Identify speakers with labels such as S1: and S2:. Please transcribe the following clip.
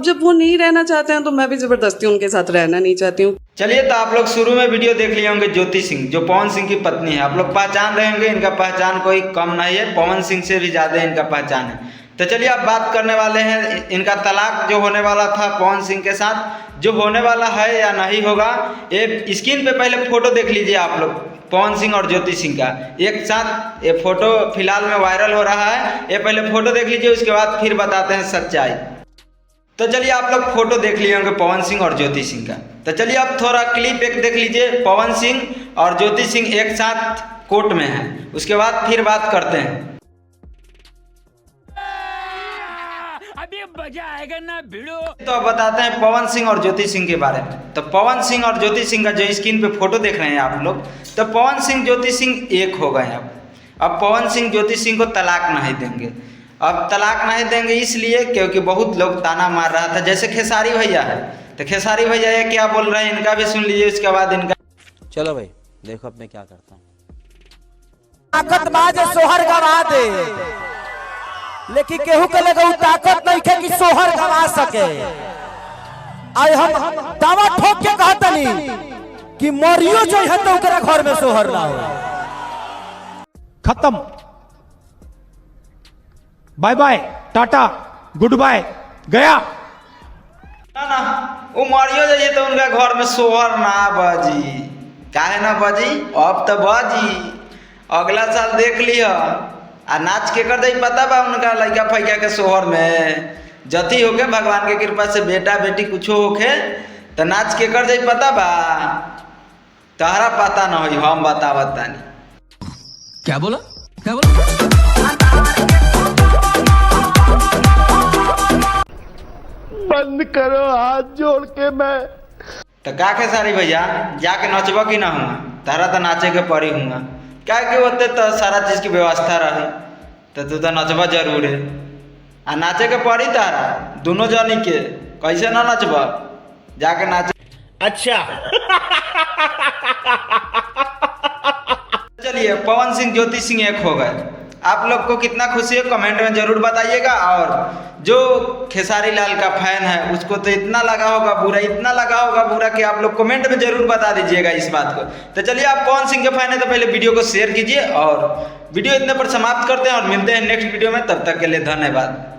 S1: जब वो नहीं रहना चाहते हैं तो मैं भी जबरदस्ती उनके साथ रहना नहीं चाहती हूँ।
S2: चलिए, तो आप लोग शुरू में वीडियो देख लिए होंगे ज्योति सिंह, जो पवन सिंह की पत्नी है। आप लोग पहचान रहे होंगे, इनका पहचान कोई कम नहीं है, पवन सिंह से भी ज़्यादा इनका पहचान है। तो चलिए, अब बात करने वाले हैं इनका तलाक जो होने वाला था पवन सिंह के साथ, जो होने वाला है या नहीं होगा। ये स्क्रीन पे पहले फोटो देख लीजिए आप लोग, पवन सिंह और ज्योति सिंह का एक साथ ये फोटो फिलहाल में वायरल हो रहा है। ये पहले फोटो देख लीजिए, उसके बाद फिर बताते हैं सच्चाई। तो चलिए, आप लोग फोटो देख लिए होंगे पवन सिंह और ज्योति सिंह का। तो चलिए, अब थोड़ा क्लिप एक देख लीजिए, पवन सिंह और ज्योति सिंह एक साथ कोर्ट में हैं, उसके बाद फिर बात करते हैं।
S3: अभी मजा आएगा ना भिड़ो।
S2: तो अब बताते हैं पवन सिंह और ज्योति सिंह के बारे में। तो पवन सिंह और ज्योति सिंह का जो स्क्रीन पे फोटो देख रहे हैं आप लोग, तो पवन सिंह ज्योति सिंह एक हो गए। अब पवन सिंह ज्योति सिंह को तलाक नहीं देंगे। अब तलाक नहीं देंगे इसलिए क्योंकि बहुत लोग ताना मार रहा था, जैसे खेसारी भैया है। तो खेसारी भैया ये क्या बोल रहे हैं, इनका भी सुन लीजिए, उसके बाद इनका।
S4: चलो भाई, देखो अब मैं क्या करता हूँ।
S5: ताकत सोहर गवा दे, लेकिन केहू के लगे ताकत नहीं है कि सोहर गवा सके। आज हम दावा ठोक के कहतनी कि मरियो जो है तो ओकरा घर में सोहर ना हो।
S6: खत्म, bye bye, tata, goodbye, गया।
S2: ना वो मरियो जाइए तो उनका घर में सोहर ना बजी। काहे ना बजी? अब तो बजी, अगला साल देख लिया। आ नाच के कर दे पता बा उनका लड़का फैका के सोहर में जति होके भगवान के कृपा से बेटा बेटी कुछ होके तो नाच के कर दे पता बा। तहरा पता न हो, हम बतावत तानी।
S3: क्या बोला क्या बोला?
S6: बंद करो, हाथ जोड़ के मैं।
S2: तो का खेसारी भैया जाके नचबा कि ना हुआ? तारा तो नाचे के पड़ी हुआ, क्या कि होते तो सारा चीज की व्यवस्था रही, तो तू तो नचबा जरूर है। आ नाचे के पड़ी तारा दोनों जनी के, कैसे ना नचबा? जाके नाच।
S6: अच्छा
S2: चलिए, पवन सिंह ज्योति सिंह एक हो गए। आप लोग को कितना खुशी है कमेंट में जरूर बताइएगा। और जो खेसारी लाल का फैन है उसको तो इतना लगा होगा बुरा, इतना लगा होगा बुरा कि आप लोग कमेंट में जरूर बता दीजिएगा इस बात को। तो चलिए, आप पवन सिंह के फैन है तो पहले वीडियो को शेयर कीजिए और वीडियो इतने पर समाप्त करते हैं और मिलते हैं नेक्स्ट वीडियो में। तब तक के लिए धन्यवाद।